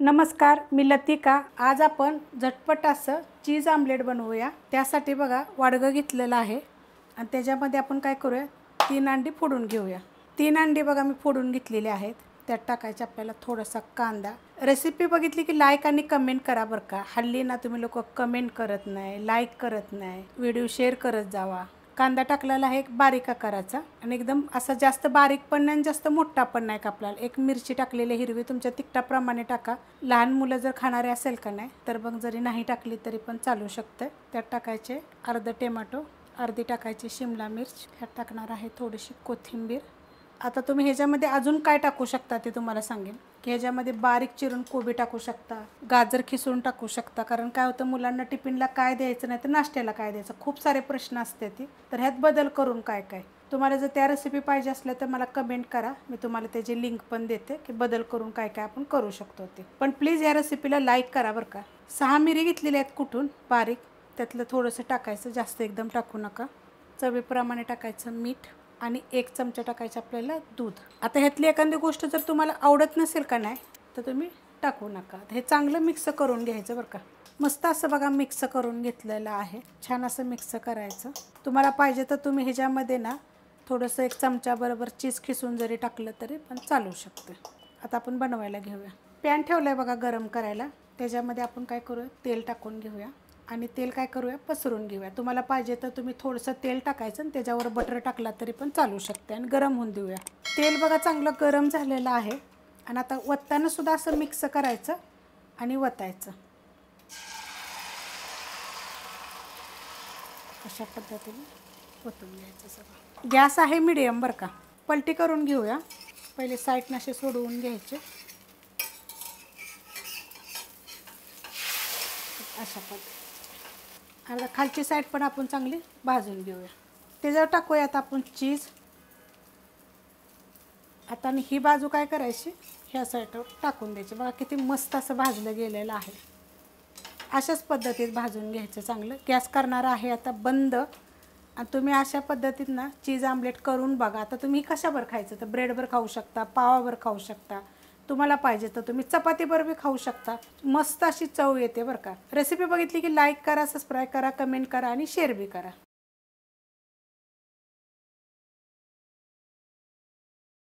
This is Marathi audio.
नमस्कार, मी लतिका। आज आपण झटपट असं चीज आमलेट बनवूया। त्यासाठी बघा वाडगं घेतलेलं आहे आणि त्याच्यामध्ये आपण काय करूया, 3 अंडी फोडून घेऊया। 3 अंडी बघा मी फोडून घेतलेले आहेत। त्यात टाकायचं आपल्याला थोडासा कांदा। रेसिपी बघितली की लाईक आणि कमेंट करा बरं का। हल्ली ना तुम्ही लोक कमेंट करत नाही, लाईक करत नाही, व्हिडिओ शेअर करत जावा। कांदा टाकलेला आहे एक बारीक आकाराचा आणि एकदम असा जास्त बारीक पण नाही जास्त मोठा पण नाही कापलेला। एक मिरची टाकलेली हिरवी, तुमच्या तिखटाप्रमाणे टाका। लहान मुलं जर खाणारे असेल का नाही तर मग जरी नाही टाकली तरी पण चालू शकते। त्यात टाकायचे अर्धा टोमॅटो, अर्धी टाकायची शिमला मिर्च, ह्यात टाकणार आहे थोडीशी कोथिंबीर। आता तुम्ही ह्याच्यामध्ये अजून काय टाकू शकता ते तुम्हाला सांगेन की ह्याच्यामध्ये बारीक चिरून कोबी टाकू शकता, गाजर खिसून टाकू शकता। कारण काय होतं, मुलांना टिफिनला काय द्यायचं नाही तर नाश्त्याला काय द्यायचं खूप सारे प्रश्न असतात। तर ह्यात बदल करून काय काय तुम्हाला जर त्या रेसिपी पाहिजे असल्या तर मला कमेंट करा, मी तुम्हाला त्याची लिंक पण देते की बदल करून काय काय आपण करू शकतो ते। पण प्लीज या रेसिपीला लाईक करा बरं का। 6 मिरी घेतलेल्या आहेत कुठून बारीक, त्यातलं थोडंसं टाकायचं, जास्त एकदम टाकू नका। चवीप्रमाणे टाकायचं मीठ आणि 1 चमचा टाकायचं आपल्याला दूध। आता ह्यातली एखादी गोष्ट जर तुम्हाला आवडत नसेल का नाही तर तुम्ही टाकू नका। हे चांगलं मिक्स करून घ्यायचं बरं का। मस्त असं बघा मिक्स करून घेतलेलं आहे। छान असं मिक्स करायचं। तुम्हाला पाहिजे तर तुम्ही ह्याच्यामध्ये ना थोडंसं 1 चमचा बरोबर चीज खिसून जरी टाकलं तरी पण चालू शकते। आता आपण बनवायला घेऊया। पॅन ठेवलं आहे बघा गरम करायला। त्याच्यामध्ये आपण काय करूया, तेल टाकून घेऊया आणि तेल काय करूया पसरून घेऊया। तुम्हाला पाहिजे तर तुम्ही थोडंसं तेल टाकायचं आणि त्याच्यावर बटर टाकला तरी पण चालू शकते आणि गरम होऊन देऊया। तेल बघा चांगलं गरम झालेलं आहे आणि आता वतताना सुद्धा असं मिक्स करायचं आणि वतायचं। अशा पद्धतीने ओतून घ्यायचं सगळं। गॅस आहे मीडियम बरं का। पलटी करून घेऊया। पहिले साईडनं असे सोडवून घ्यायचे अशा पद्धतीने। आता खालची साईड पण आपण चांगली भाजून घेऊया। त्याच्यावर टाकूया आता आपण चीज। आता ही बाजू काय करायची, ह्या साईडवर टाकून द्यायची। बघा किती मस्त असं भाजलं गेलेलं आहे। अशाच पद्धतीत भाजून घ्यायचं चांगलं। गॅस करणार आहे आता बंद आणि तुम्ही अशा पद्धतीनं चीज आमलेट करून बघा। आता तुम्ही कशावर खायचं तर ब्रेडवर खाऊ शकता, पावावर खाऊ शकता, तुम्हाला पाहिजे तर तुम्ही चपातीबरोबर खाऊ शकता। मस्त अशी चव येते बरं का। रेसिपी बघितली की लाईक करा, सबस्क्राईब करा, कमेंट करा आणि शेअर बी करा।